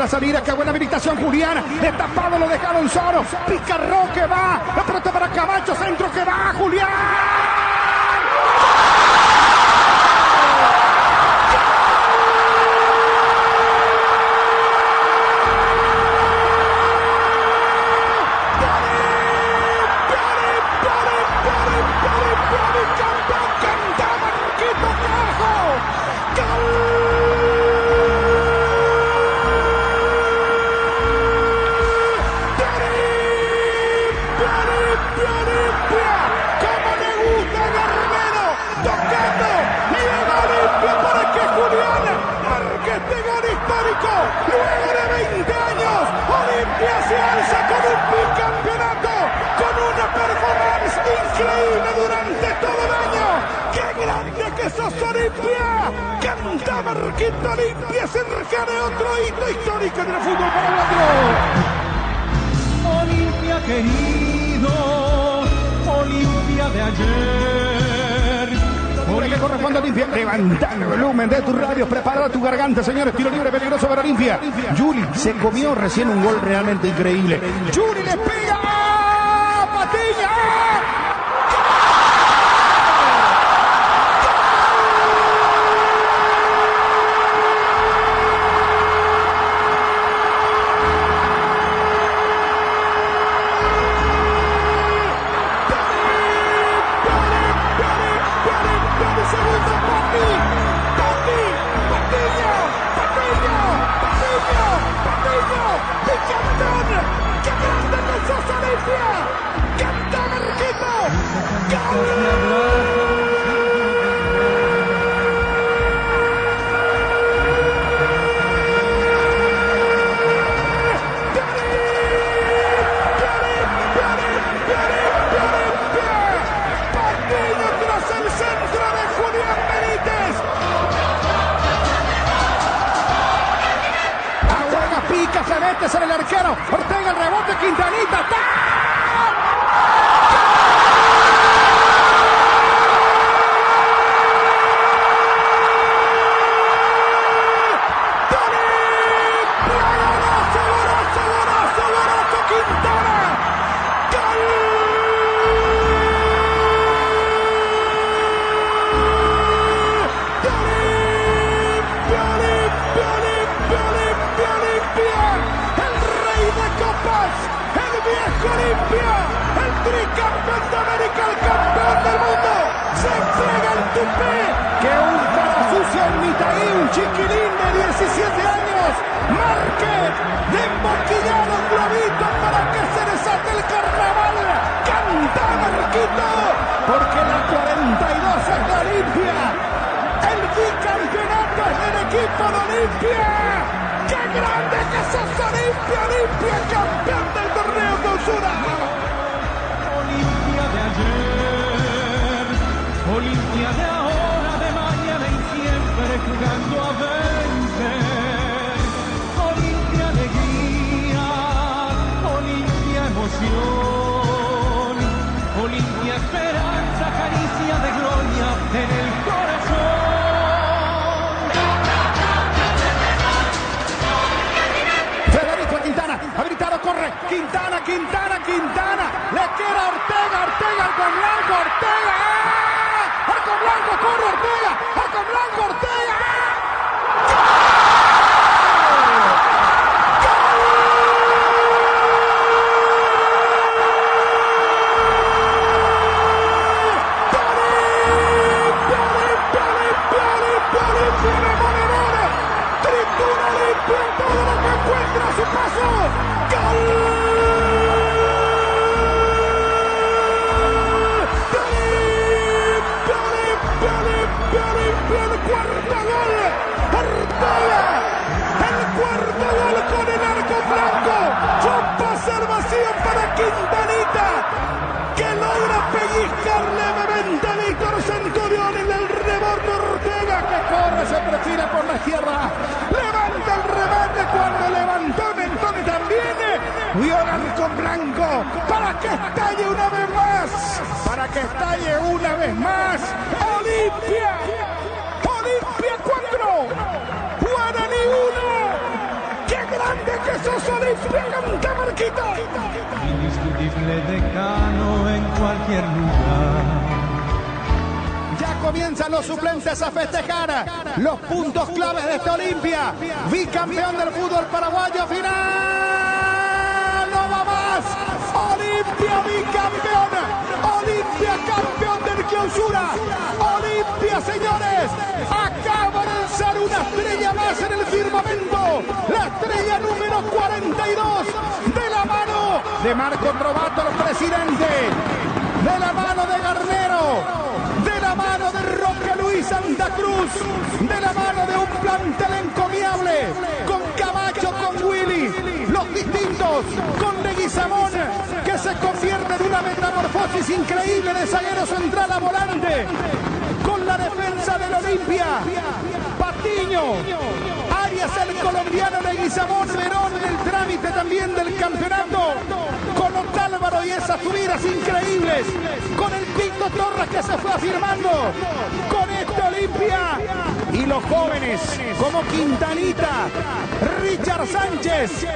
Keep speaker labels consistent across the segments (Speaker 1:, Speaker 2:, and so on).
Speaker 1: la salida. Qué buena habilitación, Julián. El tapado lo dejaron solo. Picarró que va. La pelota para Camacho. Centro que va. Julián. Luego de 20 años, Olimpia se alza con un bicampeonato, con una performance increíble durante todo el año. ¡Qué grande que sos, Olimpia! Canta Marquito Olimpia, cerca de otro hito histórico en el fútbol paraguayo.
Speaker 2: Olimpia querido, Olimpia de ayer.
Speaker 1: Que corresponde a Olimpia. Levanta el volumen de tu radio, prepara tu garganta, señores. Tiro libre peligroso para Olimpia. Juli se comió recién un gol realmente increíble. Juli le pega a Patiña. Se mete sobre el arquero. Ortega, el rebote, Quintanita. Olimpia, el tricampeón de América, el campeón del mundo, se entrega el tupé que un cara sucia, un mitaí, un chiquilín de 17 años, marque de emboquillar un globito para que se desate el carnaval. Canta Marquito, porque la 42 es de Olimpia, el bicampeonato es del equipo de Olimpia. ¡Qué grande que sos, Olimpia! Olimpia, campeón del torneo Clausura.
Speaker 2: Olimpia de ayer, Olimpia de ahora, de mañana y siempre jugando a vencer. Olimpia alegría, Olimpia emoción, Olimpia esperanza, caricia de gloria en el corazón.
Speaker 1: Habilitado, corre, Quintana, le queda Ortega, arco blanco, Ortega, arco blanco, corre Ortega, arco blanco, Ortega. Todo lo que encuentra a su paso. ¡Gol! El cuarto gol. Ortega. El cuarto gol con el arco blanco. Un pase al vacío para Quintanita, que logra pellizcarle levemente a Víctor Centurión en el rebote. Ortega, que corre, se perfila por la izquierda. Levanta el remate cuando levantó Mentone también. Vio el arco blanco para que estalle una vez más. Olimpia. Olimpia 4. Guaraní 1. ¡Qué gran grande que sos, Olimpia! ¡Canta, Marquito!
Speaker 2: Indiscutible decano en cualquier lugar.
Speaker 1: Ya comienzan los suplentes a festejar los puntos claves de esta Olimpia. Bicampeón del fútbol paraguayo, final. ¡No va más! Olimpia bicampeón. Olimpia campeón del clausura. Olimpia, señores. Acaba de lanzar una estrella más en el firmamento. La estrella número 42. De la mano de Marco Trovato, el presidente. De la mano de Garnero. De la mano de Roque Luis Santa Cruz, de la mano de un plantel encomiable, con Camacho, con Willy, los distintos, con Leguizamón, que se convierte en una metamorfosis increíble de zaguero central a volante, con la defensa del Olimpia, Patiño, Arias el colombiano, Leguizamón, Verón en el trámite también del campeonato, con Otálvaro y esas subidas increíbles, con el Pito Torres que se fue afirmando, con este Olimpia y los jóvenes como Quintanita, Richard Sánchez,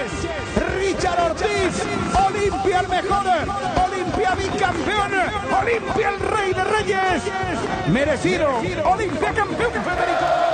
Speaker 1: Richard Ortiz, Olimpia el mejor, Olimpia bicampeón, Olimpia el rey de reyes, merecido, Olimpia campeón, Federico.